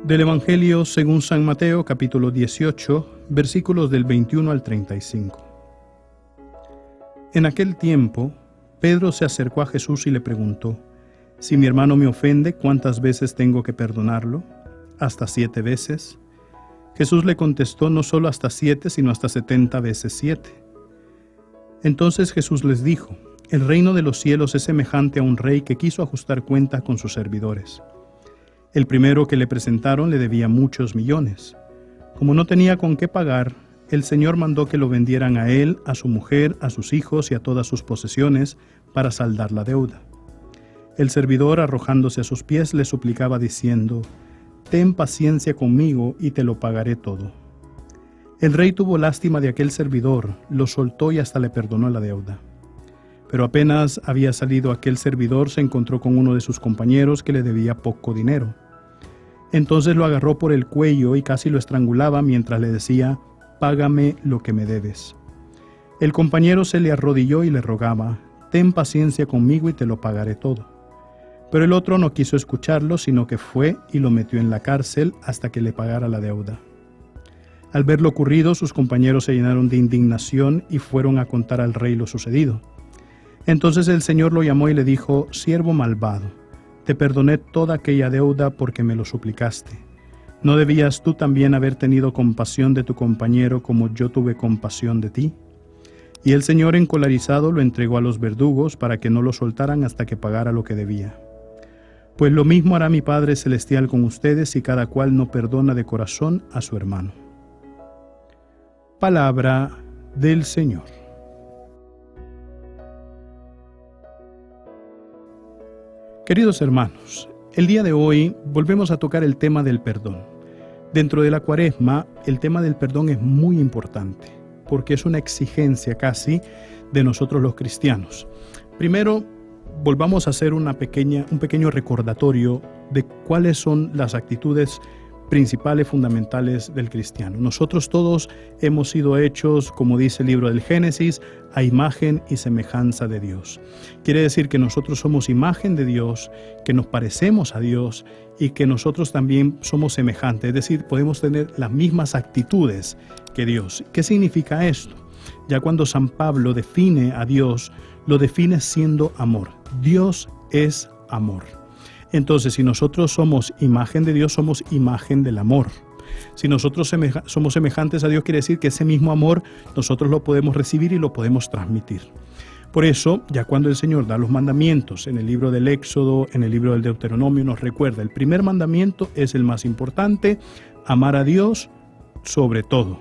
Del Evangelio según San Mateo, capítulo 18, versículos del 21 al 35. En aquel tiempo, Pedro se acercó a Jesús y le preguntó: «Si mi hermano me ofende, ¿cuántas veces tengo que perdonarlo? ¿Hasta 7 veces?» Jesús le contestó: «No solo hasta 7, sino hasta 70 veces 7». Entonces Jesús les dijo: «El reino de los cielos es semejante a un rey que quiso ajustar cuentas con sus servidores. El primero que le presentaron le debía muchos millones. Como no tenía con qué pagar, el Señor mandó que lo vendieran a él, a su mujer, a sus hijos y a todas sus posesiones para saldar la deuda. El servidor, arrojándose a sus pies, le suplicaba diciendo: «Ten paciencia conmigo y te lo pagaré todo». El rey tuvo lástima de aquel servidor, lo soltó y hasta le perdonó la deuda. Pero apenas había salido aquel servidor, se encontró con uno de sus compañeros que le debía poco dinero. Entonces lo agarró por el cuello y casi lo estrangulaba mientras le decía: «Págame lo que me debes». El compañero se le arrodilló y le rogaba: «Ten paciencia conmigo y te lo pagaré todo». Pero el otro no quiso escucharlo, sino que fue y lo metió en la cárcel hasta que le pagara la deuda. Al ver lo ocurrido, sus compañeros se llenaron de indignación y fueron a contar al rey lo sucedido. Entonces el Señor lo llamó y le dijo: «Siervo malvado, te perdoné toda aquella deuda porque me lo suplicaste. ¿No debías tú también haber tenido compasión de tu compañero como yo tuve compasión de ti?». Y el Señor, encolerizado, lo entregó a los verdugos para que no lo soltaran hasta que pagara lo que debía. Pues lo mismo hará mi Padre Celestial con ustedes si cada cual no perdona de corazón a su hermano. Palabra del Señor. Queridos hermanos, el día de hoy volvemos a tocar el tema del perdón. Dentro de la Cuaresma, el tema del perdón es muy importante, porque es una exigencia casi de nosotros los cristianos. Primero, volvamos a hacer un pequeño recordatorio de cuáles son las actitudes principales, fundamentales del cristiano. Nosotros todos hemos sido hechos, como dice el libro del Génesis, a imagen y semejanza de Dios. Quiere decir que nosotros somos imagen de Dios, que nos parecemos a Dios y que nosotros también somos semejantes, es decir, podemos tener las mismas actitudes que Dios. ¿Qué significa esto? Ya cuando San Pablo define a Dios, lo define siendo amor. Dios es amor. Entonces, si nosotros somos imagen de Dios, somos imagen del amor. Si nosotros somos semejantes a Dios, quiere decir que ese mismo amor nosotros lo podemos recibir y lo podemos transmitir. Por eso, ya cuando el Señor da los mandamientos en el libro del Éxodo, en el libro del Deuteronomio, nos recuerda, el primer mandamiento es el más importante: amar a Dios sobre todo.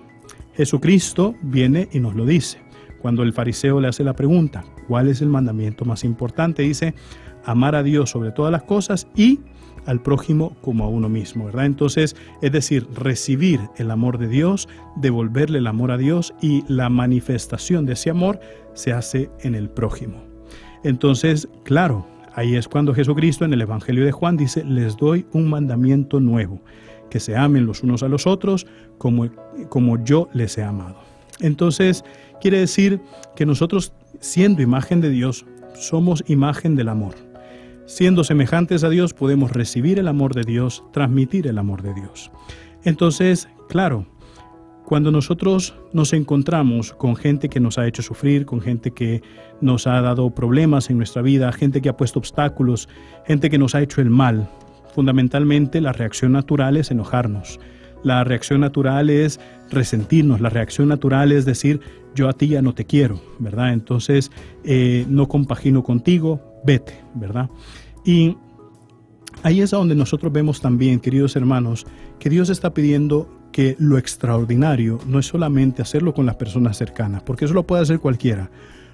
Jesucristo viene y nos lo dice. Cuando el fariseo le hace la pregunta, ¿cuál es el mandamiento más importante?, dice: amar a Dios sobre todas las cosas y al prójimo como a uno mismo, ¿verdad? Entonces, es decir, recibir el amor de Dios, devolverle el amor a Dios, y la manifestación de ese amor se hace en el prójimo. Entonces, claro, ahí es cuando Jesucristo en el Evangelio de Juan dice: les doy un mandamiento nuevo, que se amen los unos a los otros como yo les he amado. Entonces, quiere decir que nosotros, siendo imagen de Dios, somos imagen del amor. Siendo semejantes a Dios, podemos recibir el amor de Dios, transmitir el amor de Dios. Entonces, claro, cuando nosotros nos encontramos con gente que nos ha hecho sufrir, con gente que nos ha dado problemas en nuestra vida, gente que ha puesto obstáculos, gente que nos ha hecho el mal, fundamentalmente la reacción natural es enojarnos. La reacción natural es resentirnos, la reacción natural es decir: yo a ti ya no te quiero, ¿verdad? Entonces no compagino contigo, vete, ¿verdad? Y ahí es a donde nosotros vemos también, queridos hermanos, que Dios está pidiendo que lo extraordinario no es solamente hacerlo con las personas cercanas, porque eso lo puede hacer cualquiera.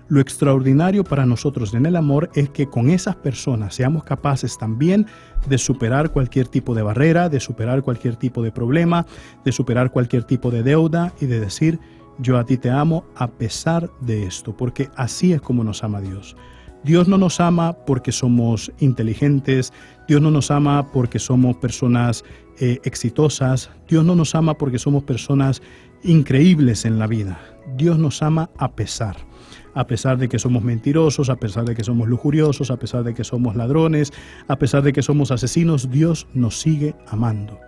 Lo extraordinario para nosotros en el amor es que con esas personas seamos capaces también de superar cualquier tipo de barrera, de superar cualquier tipo de problema, de superar cualquier tipo de deuda y de decir: yo a ti te amo a pesar de esto, porque así es como nos ama Dios. Dios no nos ama porque somos inteligentes, Dios no nos ama porque somos personas exitosas, Dios no nos ama porque somos personas increíbles en la vida. Dios nos ama a pesar de que somos mentirosos, a pesar de que somos lujuriosos, a pesar de que somos ladrones, a pesar de que somos asesinos, Dios nos sigue amando.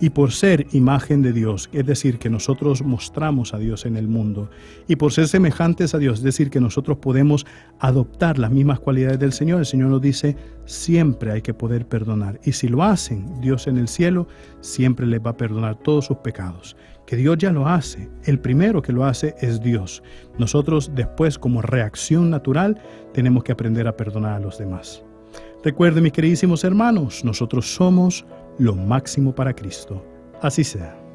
Y por ser imagen de Dios, es decir, que nosotros mostramos a Dios en el mundo, y por ser semejantes a Dios, es decir, que nosotros podemos adoptar las mismas cualidades del Señor, el Señor nos dice, siempre hay que poder perdonar. Y si lo hacen, Dios en el cielo siempre les va a perdonar todos sus pecados. Que Dios ya lo hace. El primero que lo hace es Dios. Nosotros después, como reacción natural, tenemos que aprender a perdonar a los demás. Recuerden, mis queridísimos hermanos, nosotros somos lo máximo para Cristo. Así sea.